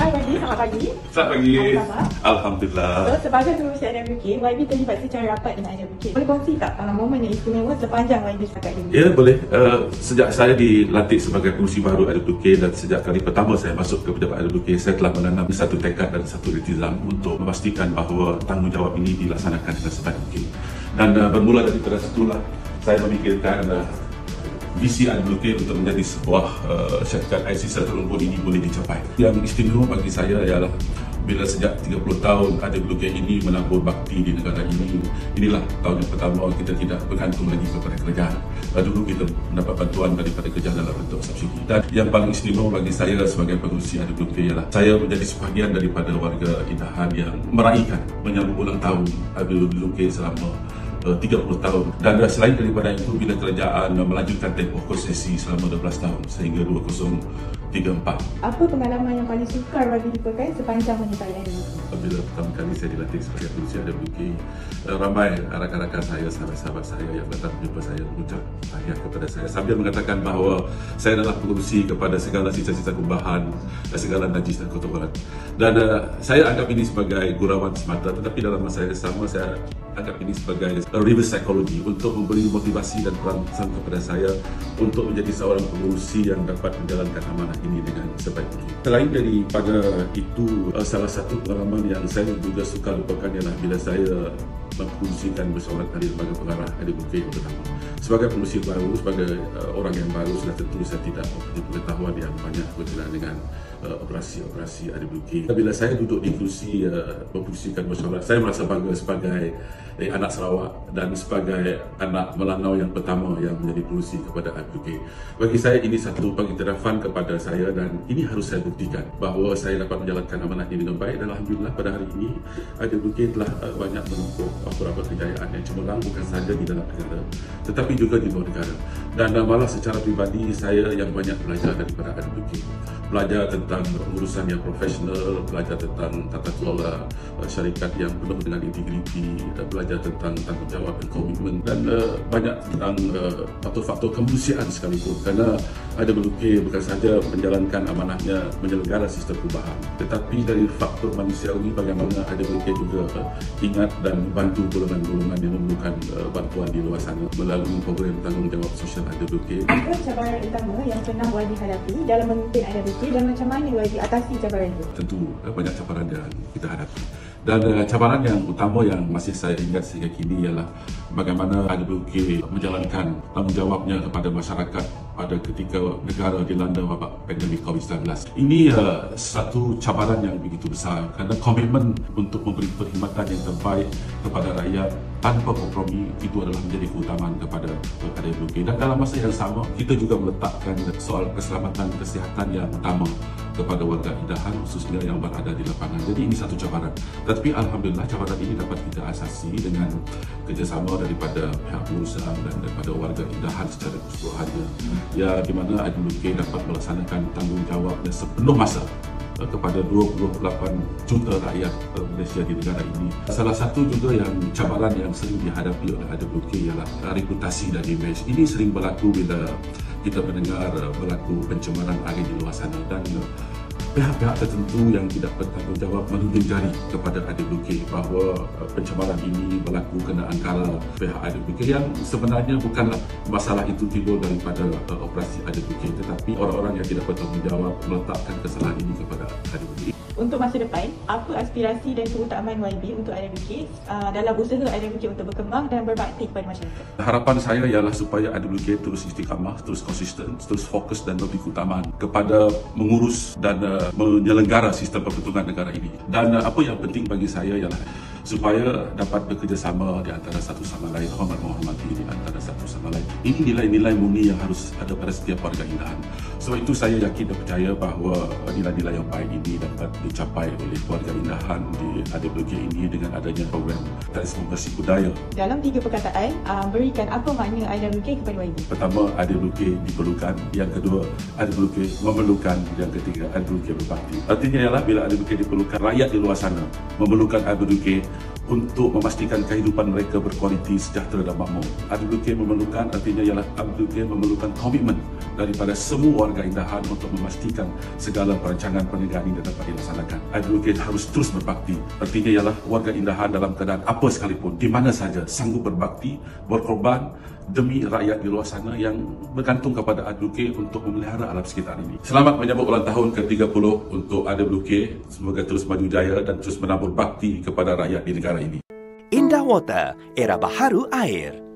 Hai YB, selamat pagi. Selamat pagi. Apa khabar? Alhamdulillah. So, sebagai pengurusi AWK, YB terlibat secara rapat dengan AWK. Boleh kongsi tak momen yang istimewa sepanjang YB sebagai AWK? Ya, boleh. Sejak saya dilantik sebagai pengurusi baru AWK dan sejak kali pertama saya masuk ke pejabat AWK, saya telah menanam satu tekad dan satu iltizam untuk memastikan bahawa tanggungjawab ini dilaksanakan dengan sebaik mungkin. Dan bermula daripada situlah saya memikirkan visi AWK untuk menjadi sebuah syarikat IC serta rumpun ini boleh dicapai. Yang istimewa bagi saya ialah bila sejak 30 tahun AWK ini menabur bakti di negara ini, inilah tahun yang pertama kita tidak bergantung lagi kepada kerajaan. Dulu kita mendapat bantuan daripada kerajaan dalam bentuk subsidi. Dan yang paling istimewa bagi saya sebagai pengurusi AWK ialah saya menjadi sebahagian daripada warga Indahan yang meraihkan menyambut ulang tahun AWK selama 30 tahun. Dan selain daripada itu, bila kerajaan melanjutkan tempoh konsesi selama 12 tahun sehingga 2034. Apa pengalaman yang paling sukar bagi dipakai sepanjang menyertai AWK? Bila pertama kali saya dilantik sebagai pengurusi AWK, ramai rakan-rakan saya, sahabat-sahabat saya yang datang menjumpa saya mengucap tahniah kepada saya sambil mengatakan bahawa saya adalah pengurusi kepada segala sisa-sisa perubahan dan segala najis dan kotoran. Dan saya anggap ini sebagai gurauan semata, tetapi dalam masa yang sama saya anggap ini sebagai reverse psychology untuk memberi motivasi dan perangsang kepada saya untuk menjadi seorang pengurusi yang dapat menjalankan amanah ini dengan sebaik mungkin. Selain daripada itu, salah satu pengalaman yang saya juga suka lupakan ialah bila saya mengkongsikan bersama kali lembaga pengarah AWK yang pertama. Sebagai pengurusi baru, sebagai orang yang baru, sudah tentu saya tidak mempunyai pengetahuan yang banyak berkenaan dengan operasi-operasi AWK. Bila saya duduk di kursi memfungsikan mesyuarat, saya merasa bangga sebagai anak Sarawak dan sebagai anak Melanau yang pertama yang menjadi pengurusi kepada AWK. Bagi saya ini satu pengiktirafan kepada saya dan ini harus saya buktikan bahawa saya dapat menjalankan amanah ini dengan baik. Dan Alhamdulillah pada hari ini AWK telah banyak menempuh beberapa kejayaan yang cemerlang bukan sahaja di dalam negara tetapi juga di luar negara. Dan malah secara pribadi saya yang banyak belajar daripada AWK. Belajar tentang pengurusan yang profesional, belajar tentang tata kelola syarikat yang penuh dengan integriti, belajar tentang tanggungjawab dan komitmen dan banyak tentang faktor-faktor kemanusiaan sekalipun, kerana AWK bukan sahaja menjalankan amanahnya menyelenggara sistem perubahan, tetapi dari faktor manusiawi bagaimana AWK juga ingat dan membantu golongan-golongan yang memerlukan bantuan di luar sana melalui program tanggungjawab sosial AWK. Apa cabaran utama yang pernah YB hadapi dalam memimpin AWK dan macam mana YB atasi cabaran itu? Tentu banyak cabaran yang kita hadapi. Dan cabaran yang utama yang masih saya ingat sehingga kini ialah bagaimana AWK menjalankan tanggungjawabnya kepada masyarakat pada ketika negara dilanda wabak pandemik COVID-19. Ini satu cabaran yang begitu besar kerana komitmen untuk memberi perkhidmatan yang terbaik kepada rakyat tanpa kompromi itu adalah menjadi keutamaan kepada AWK. Dan dalam masa yang sama, kita juga meletakkan soal keselamatan kesihatan yang utama kepada warga Indahan khususnya yang berada di lapangan. Jadi ini satu cabaran. Tetapi Alhamdulillah cabaran ini dapat kita asasi dengan kerjasama daripada pihak perusahaan dan daripada warga Indahan secara keseluruhannya. Ya, di mana AWK dapat melaksanakan tanggungjawabnya sepenuh masa kepada 28 juta rakyat Malaysia di negara ini. Salah satu juga yang cabaran yang sering dihadapi oleh AWK ialah reputasi dan imej. Ini sering berlaku bila kita mendengar berlaku pencemaran air di luar sana dan pihak-pihak tertentu yang tidak bertanggungjawab menuding jari kepada AWK bahawa pencemaran ini berlaku kena antara pihak AWK yang sebenarnya bukanlah masalah itu timbul daripada operasi AWK, tetapi orang-orang yang tidak bertanggungjawab meletakkan kesalahan ini kepada AWK. Untuk masa depan, apa aspirasi dan keutamaan YB untuk AWK dalam usaha AWK untuk berkembang dan berbakti kepada masyarakat? Harapan saya ialah supaya AWK terus istiqamah, terus konsisten, terus fokus dan memberi keutamaan kepada mengurus dan menyelenggara sistem pembentukan negara ini. Dan apa yang penting bagi saya ialah supaya dapat bekerjasama di antara satu sama lain, hormat menghormati di antara satu sama lain. Ini nilai-nilai murni yang harus ada pada setiap warga Indahan. Sebab itu saya yakin dan percaya bahawa nilai-nilai yang baik ini dapat dicapai oleh warga Indahan di AWK ini dengan adanya program transformasi budaya. Dalam 3 perkataan, berikan apa makna AWK kepada YB? Pertama, AWK diperlukan. Yang kedua, AWK memerlukan. Yang ketiga, AWK berbakti. Artinya ialah bila AWK diperlukan, rakyat di luar sana memerlukan AWK untuk memastikan kehidupan mereka berkualiti, sejahtera dan makmur. AWK memerlukan, artinya ialah AWK memerlukan komitmen daripada semua warga Indahan untuk memastikan segala perancangan perniagaan ini dapat dilaksanakan. Advocate harus terus berbakti. Artinya ialah warga Indahan dalam keadaan apa sekalipun, di mana saja, sanggup berbakti, berkorban demi rakyat di luar sana yang bergantung kepada advocate untuk memelihara alam sekitar ini. Selamat menyambut ulang tahun ke-30 untuk advocate. Semoga terus maju jaya dan terus menabur bakti kepada rakyat di negara ini. Indah Water, era baharu air.